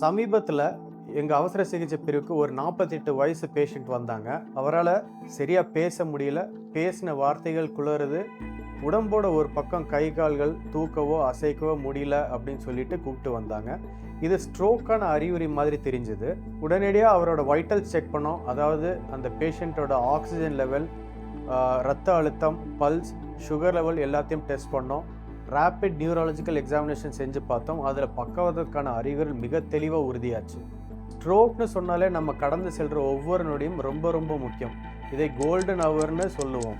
சமீபத்தில் எங்கள் அவசர சிகிச்சை பிரிவுக்கு ஒரு 48 வயசு பேஷண்ட் வந்தாங்க. அவரால் சரியாக பேச முடியல. பேசின வார்த்தைகள் குளறுது. உடம்போட ஒரு பக்கம் கை கால்கள் தூக்கவோ அசைக்கவோ முடியல அப்படின்னு சொல்லிட்டு கூப்பிட்டு வந்தாங்க. இது ஸ்ட்ரோக்கான அறிகுறி மாதிரி தெரிஞ்சுது. உடனடியாக அவரோட வைட்டல்ஸ் செக் பண்ணோம். அதாவது அந்த பேஷண்ட்டோட ஆக்சிஜன் லெவல், ரத்த அழுத்தம், பல்ஸ், சுகர் லெவல் எல்லாத்தையும் டெஸ்ட் பண்ணோம். ரேபிட் நியூரலாஜிக்கல் எக்ஸாமினேஷன் செஞ்சு பார்த்தோம். அதில் பக்கவாதத்துக்கான அறிகுறிகள் மிக தெளிவாக உறுதியாச்சு. ஸ்ட்ரோக்னு சொன்னாலே நம்ம கடந்து செல்கிற ஒவ்வொரு நொடியும் ரொம்ப ரொம்ப முக்கியம். இதை கோல்டன் ஹவர்னு சொல்லுவோம்.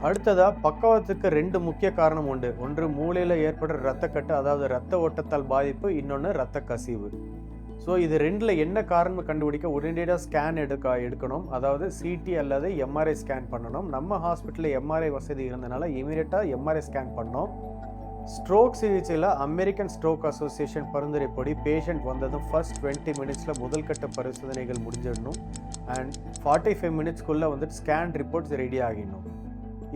அடுத்ததாக பக்கவாதத்துக்கு 2 முக்கிய காரணம் உண்டு. ஒன்று மூளையில் ஏற்படுற இரத்தக்கட்டு, அதாவது இரத்த ஓட்டத்தால் பாதிப்பு. இன்னொன்று இரத்த கசிவு. ஸோ இது 2ல் என்ன காரணம் கண்டுபிடிக்க உடனடியாக ஸ்கேன் எடுக்கணும். அதாவது சிடி அல்லது எம்ஆர்ஐ ஸ்கேன் பண்ணணும். நம்ம ஹாஸ்பிட்டலில் எம்ஆர்ஐ வசதி இருந்தனால இமீடியட்டாக எம்ஆர்ஐ ஸ்கேன் பண்ணோம். ஸ்ட்ரோக் சிகிச்சையில் அமெரிக்கன் ஸ்ட்ரோக் அசோசியேஷன் பரிந்துரைப்படி பேஷண்ட் வந்ததும் ஃபர்ஸ்ட் 20 மினிட்ஸில் முதல் கட்ட பரிசோதனைகள் முடிஞ்சிடணும். அண்ட் 45 மினிட்ஸ்க்குள்ளே வந்துட்டு ஸ்கேன் ரிப்போர்ட்ஸ் ரெடி ஆகிடணும்.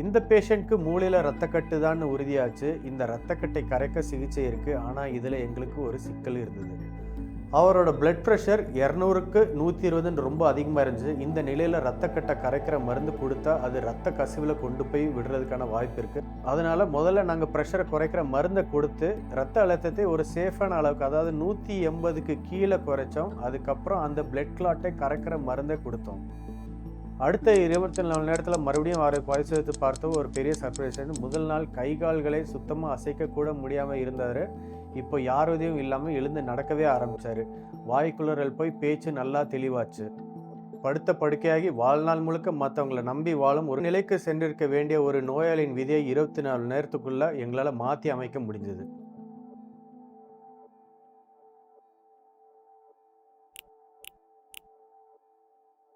இந்த பேஷண்ட்க்கு மூளையில் ரத்தக்கட்டு தான் உறுதியாச்சு. இந்த ரத்தக்கட்டை கரைக்க சிகிச்சை இருக்குது. ஆனால் இதில் எங்களுக்கு ஒரு சிக்கல் இருந்தது. அவரோட பிளட் ப்ரெஷர் 200க்கு 120 ரொம்ப அதிகமாக இருந்துச்சு. இந்த நிலையில் ரத்தக்கட்டை கரைக்கிற மருந்து கொடுத்தா அது ரத்த கசிவில் கொண்டு போய் விடுறதுக்கான வாய்ப்பு இருக்குது. அதனால் முதல்ல நாங்கள் ப்ரெஷரை குறைக்கிற மருந்தை கொடுத்து ரத்த அழுத்தத்தை ஒரு சேஃபான அளவுக்கு, அதாவது 180க்கு கீழே குறைச்சோம். அதுக்கப்புறம் அந்த பிளட் கிளாட்டை கரைக்கிற மருந்தை கொடுத்தோம். அடுத்த 24 மணி நேரத்தில் மறுபடியும் அவரை பரிசோதித்து பார்த்தோம். ஒரு பெரிய சர்ப்ரைஸ். முதல் நாள் கை கால்களை சுத்தமாக அசைக்கக்கூட முடியாமல் இருந்தார். இப்போ யார் உதவியும் இல்லாமல் எழுந்து நடக்கவே ஆரம்பித்தார். வாய்க்குளறல் போய் பேச்சு நல்லா தெளிவாச்சு. படுத்த படுக்கையாகி வாழ்நாள் முழுக்க மற்றவங்களை நம்பி வாழும் ஒரு நிலைக்கு சென்றிருக்க வேண்டிய ஒரு நோயாளியின் விதியை 24 நேரத்துக்குள்ளே எங்களால் மாற்றி அமைக்க முடிஞ்சது.